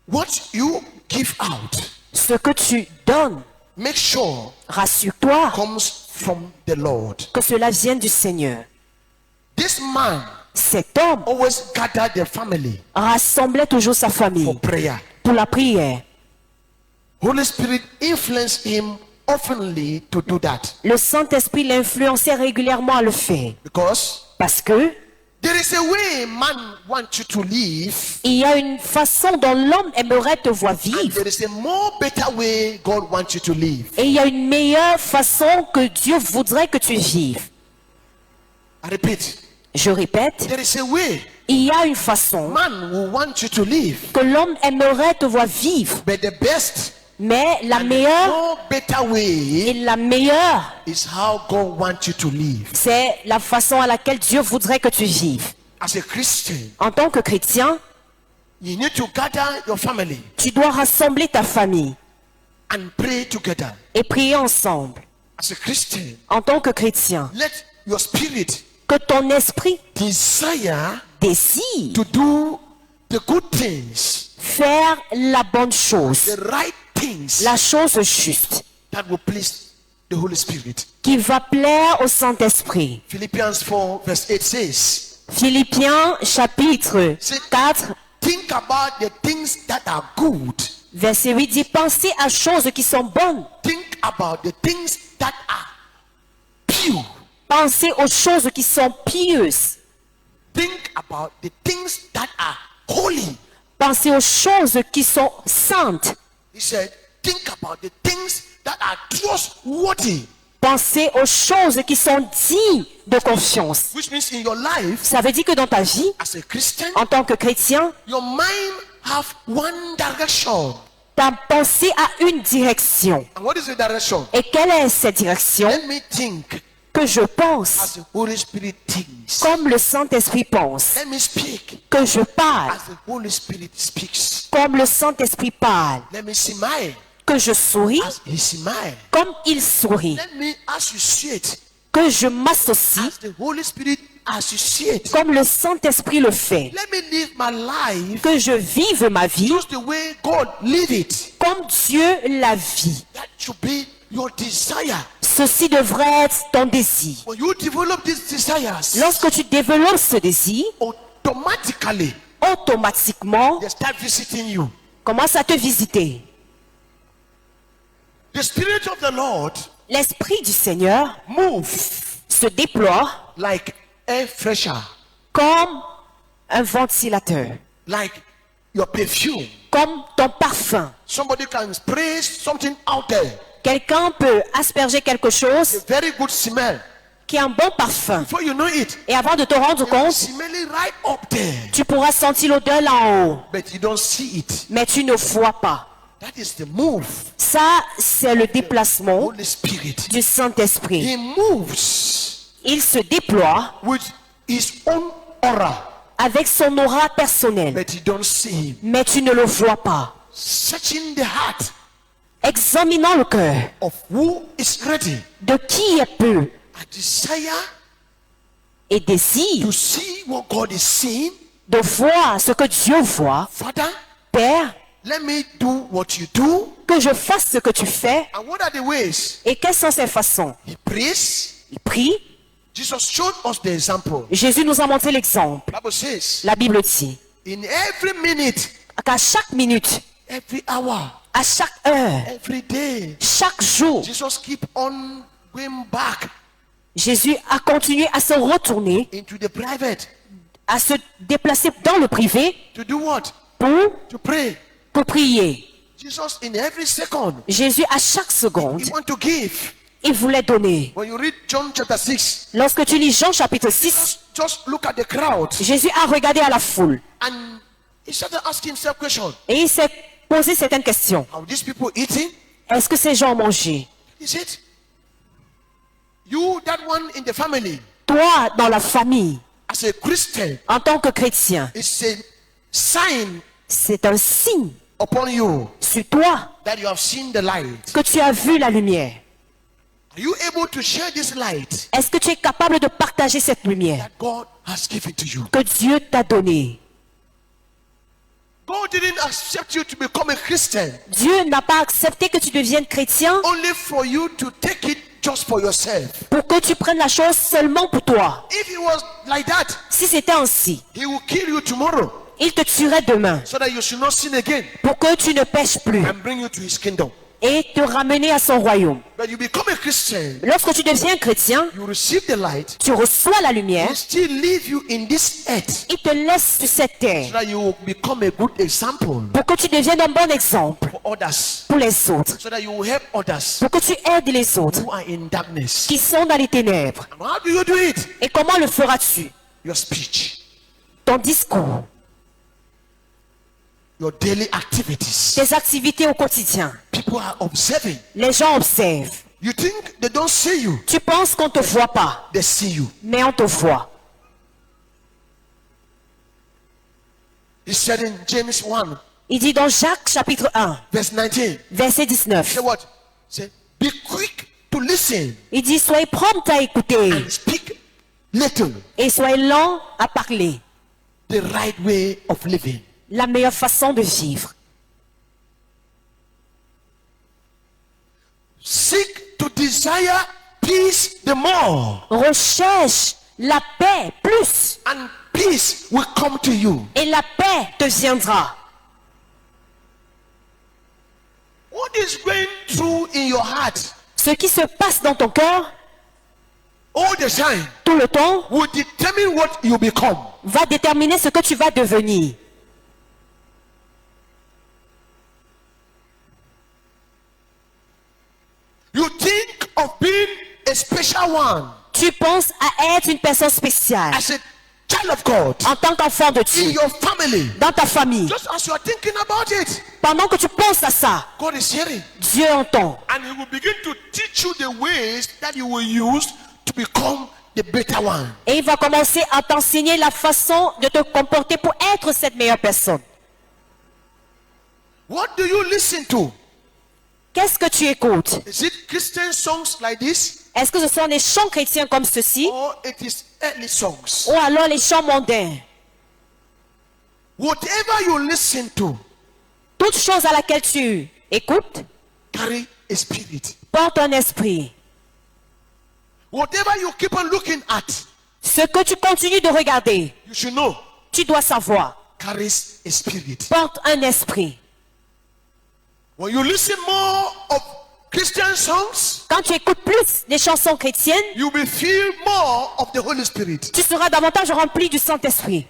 what you give out, Ce que tu donnes, make sure rassure-toi comes from the Lord. que cela vienne du Seigneur. This man Cet homme always gathered the family rassemblait toujours sa for famille prayer. pour la prière. Holy Spirit influenced him oftenly to do that Le Saint-Esprit l'influençait régulièrement à le faire. because Parce que there is a way man wants you to live, il y a une façon dont l'homme aimerait te voir and vivre. there is a more better way God wants you to live. Et il y a une meilleure façon que Dieu voudrait que tu vives. I repeat, Je répète, there is a way il y a une façon man will want you to live, que l'homme aimerait te voir vivre. but the best Mais la meilleure more better way et la meilleure, is how God wants you to live. c'est la façon à laquelle Dieu voudrait que tu vives. As a Christian, En tant que chrétien, you need to gather your family tu dois rassembler ta famille and pray together. et prier ensemble. As a Christian, En tant que chrétien, let your spirit que ton esprit desire décide to do the good things, faire la bonne chose, the right things la chose juste, that will please the Holy Spirit. qui va plaire au Saint-Esprit. Philippians 4 verse 8 says, Philippiens chapitre 4, think about the things that are good. verset 8 dit, pensez à choses qui sont bonnes. Think about the things that are pure. Pensez aux choses qui sont pieuses. Think about the things that are holy. Pensez aux choses qui sont saintes. He said, think about the things that are trustworthy. Pensez aux choses qui sont dignes de confiance. Which means in your life, Ça veut dire que dans ta vie, as a Christian, en tant que chrétien, your mind have one direction. ta pensée a une direction. And what is the direction? Et quelle est cette direction? Let me think Que je pense as the Holy Spirit thinks. comme le Saint-Esprit pense. Let me speak Que je parle as the Holy Spirit speaks. comme le Saint-Esprit parle. Let me smile Que je souris as He smiles. comme il sourit. Let me associate Que je m'associe as the Holy Spirit associates. comme le Saint-Esprit le fait. Let me live my life Que je vive ma vie just the way God live it. comme Dieu la vit. That should be your desire. Ceci devrait être ton désir. When you develop these desires, Lorsque tu développes ce désir, automatically automatiquement, they start visiting you. commence à te visiter. The Spirit of the Lord L'Esprit du Seigneur move se déploie like air fresher, comme un ventilateur, like your perfume. comme ton parfum. Somebody can spray something out there, Quelqu'un peut asperger quelque chose a very good smell. qui a un bon parfum. Before you know it, Et avant de te rendre compte, smelling right up there, tu pourras sentir l'odeur là en haut, but you don't see it. mais tu ne vois pas. That is the move. Ça, c'est le déplacement Holy Spirit. du Saint-Esprit. He moves Il se déploie with His own aura, avec son aura personnelle, but you don't see Him. mais tu ne le vois pas. Searching the heart Examinant le cœur of who is ready. de qui est peu I desire et désire to see what God is seeing. de voir ce que Dieu voit. Father, Père, let me do what you do. que je fasse ce que tu fais. And what are the ways? Et quelles sont ces façons? He prays. Il prie. Jesus showed us the example. Jésus nous a montré l'exemple. Bible says, La Bible dit in every minute, qu'à chaque minute, every hour, à chaque heure, every day, chaque jour, Jesus keep on going back Jésus a continué à se retourner, into the private. à se déplacer dans le privé To do what? To pray. pour prier. Jesus in every second, Jésus, à chaque seconde, he want to give. il voulait donner. When you read John chapter 6, Lorsque tu lis Jean chapitre 6, just look at the crowd. Jésus a regardé à la foule And he started asking himself question. et il s'est posé certaines questions. Are these people eating? Est-ce que ces gens ont mangé? He said, you, that one in the family, Toi, dans la famille, as a Christian, en tant que chrétien, it's a sign c'est un signe upon you sur toi that you have seen the light. que tu as vu la lumière. Are you able to share this light Est-ce que tu es capable de partager cette lumière that God has given to you? que Dieu t'a donnée? God God didn't accept you to become a Christian Dieu n'a pas accepté que tu deviennes chrétien only for you to take it just for yourself. pour que tu prennes la chose seulement pour toi. If it was like that, Si c'était ainsi, he will kill you tomorrow il te tuerait demain so that you should not sin again pour que tu ne pêches plus and bring you to his kingdom. et te ramener à son royaume. But you become a Christian, Lorsque tu deviens chrétien, you receive the light, tu reçois la lumière, he still leave you in this earth il te laisse sur cette so terre that you will become a good example pour que tu deviennes un bon exemple for others, pour les autres, so that you will help others pour que tu aides les autres who are in darkness. qui sont dans les ténèbres. And how do you do it? Et comment le feras-tu? Your speech, Ton discours, your daily activities. tes activités au quotidien. People are observing. Les gens observent. You think they don't see you, Tu penses qu'on ne te voit pas, they see you. mais on te voit. He said in James 1, Il dit dans Jacques chapitre 1, verse 19, verset say 19, what? Say, be quick to listen il dit soyez prompt à écouter and speak little, et soyez lent à parler. the right way of living. La meilleure façon de vivre. Seek to desire peace the more, Recherche la paix plus and peace will come to you. et la paix te viendra. What is going through in your heart Ce qui se passe dans ton cœur all the time tout le temps will determine what you become. va déterminer ce que tu vas devenir. You think of being a special one Tu penses à être une personne spéciale as a child of God en tant qu'enfant de in Dieu your family. dans ta famille. Just as you are thinking about it, Pendant que tu penses à ça, God is hearing. Dieu entend. And he will begin to teach you the ways that you will use to become the better one. Et il va commencer à t'enseigner la façon de te comporter pour être cette meilleure personne. What do you listen to? Qu'est-ce que tu écoutes? Is it Christian songs like this? Est-ce que ce sont des chants chrétiens comme ceci Or it is earthly songs? ou alors les chants mondains? Whatever you listen to, Toute chose à laquelle tu écoutes carry a spirit. porte un esprit. Whatever you keep on looking at, Ce que tu continues de regarder, you should know, tu dois savoir, carries a spirit. porte un esprit. When you listen more of Christian songs, Quand tu écoutes plus des chansons chrétiennes, you will feel more of the Holy Spirit. tu seras davantage rempli du Saint-Esprit.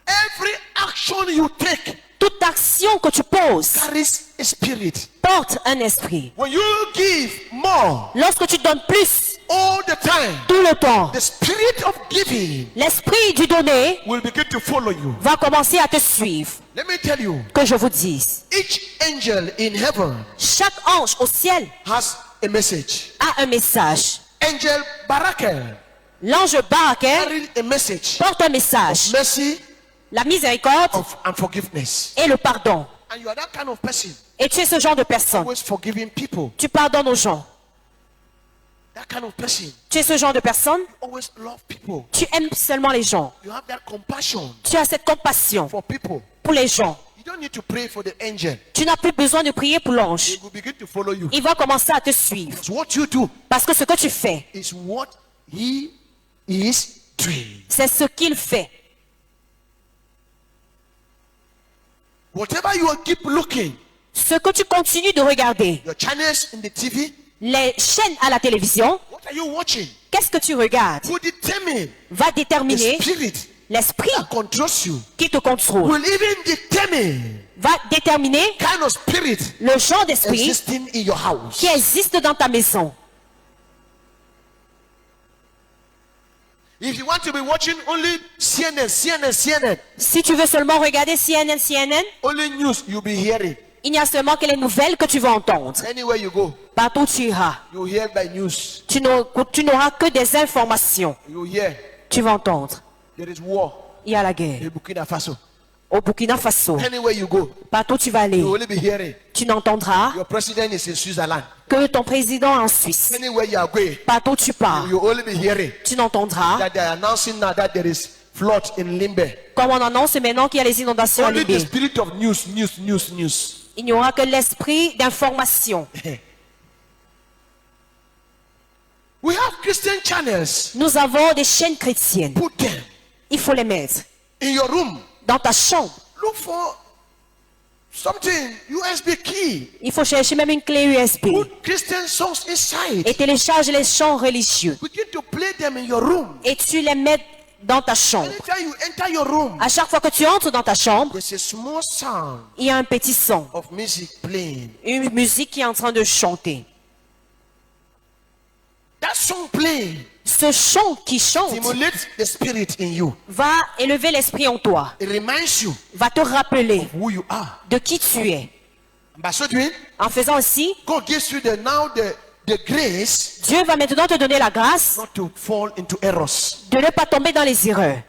Every action you take Toute action que tu poses carries a spirit. porte un esprit. When you give more Lorsque tu donnes plus all the time, tout le temps, the spirit of giving l'esprit du donner will begin to follow you. va commencer à te suivre. Let me tell you, Que je vous dise, each angel in heaven chaque ange au ciel has a message. a un message. Angel Barakel L'ange Barakel carried a message porte un message. mercy La miséricorde and forgiveness. et le pardon. And you are that kind of person, Et tu es ce genre de personne. always forgiving people. Tu pardonnes aux gens. That kind of person, Tu es ce genre de personne. always love people. Tu aimes seulement les gens. You have that compassion Tu as cette compassion for people. pour les gens. You don't need to pray for the angel. Tu n'as plus besoin de prier pour l'ange. He will begin to follow you. Il va commencer à te suivre. So what you do Parce que ce que tu fais, is what he is doing. c'est ce qu'il fait. Whatever you keep looking, Ce que tu continues de regarder, your channels in the TV, les chaînes à la télévision, what are you watching? qu'est-ce que tu regardes Will determine va the déterminer spirit l'esprit that controls you. qui te contrôle. Will even determine Va déterminer kind of spirit le genre d'esprit existing in your house. qui existe dans ta maison. If you want to be watching only CNN, Si tu veux seulement regarder CNN, only news you'll be hearing. il n'y a seulement que les nouvelles que tu vas entendre. Anywhere you go, Partout où tu iras, you hear by news. tu n'auras que des informations. You hear Tu vas entendre. there is war Il y a la guerre. in Burkina Faso. Au Burkina Faso, Anywhere you go, partout où tu vas aller, you will only be hearing tu n'entendras your president is in Switzerland. que ton président est en Suisse. Anywhere you are going, Partout où tu pars, you will only be hearing tu n'entendras that they are announcing now that there is flood in Limbe. Comme on annonce maintenant qu'il y a les inondations à Only the Libye. spirit of news. Il n'y aura que l'esprit d'information. We have Christian channels. Nous avons des chaînes chrétiennes. Put them Il faut les mettre in your room. dans ta chambre. Look for something, USB key. Il faut chercher même une clé USB Put Christian songs inside. et télécharger les chants religieux. Begin to play them in your room. Et tu les mets dans ta chambre. Anytime you enter your room, À chaque fois que tu entres dans ta chambre, there's a small sound il y a un petit son, of music playing. une musique qui est en train de chanter. That song playing Ce chant qui chante stimulates the spirit in you. va élever l'esprit en toi, It reminds you va te rappeler who you are. de qui tu es. By so doing, En faisant ainsi, God gives you the grace Dieu va maintenant te donner la grâce not to fall into errors. de ne pas tomber dans les erreurs.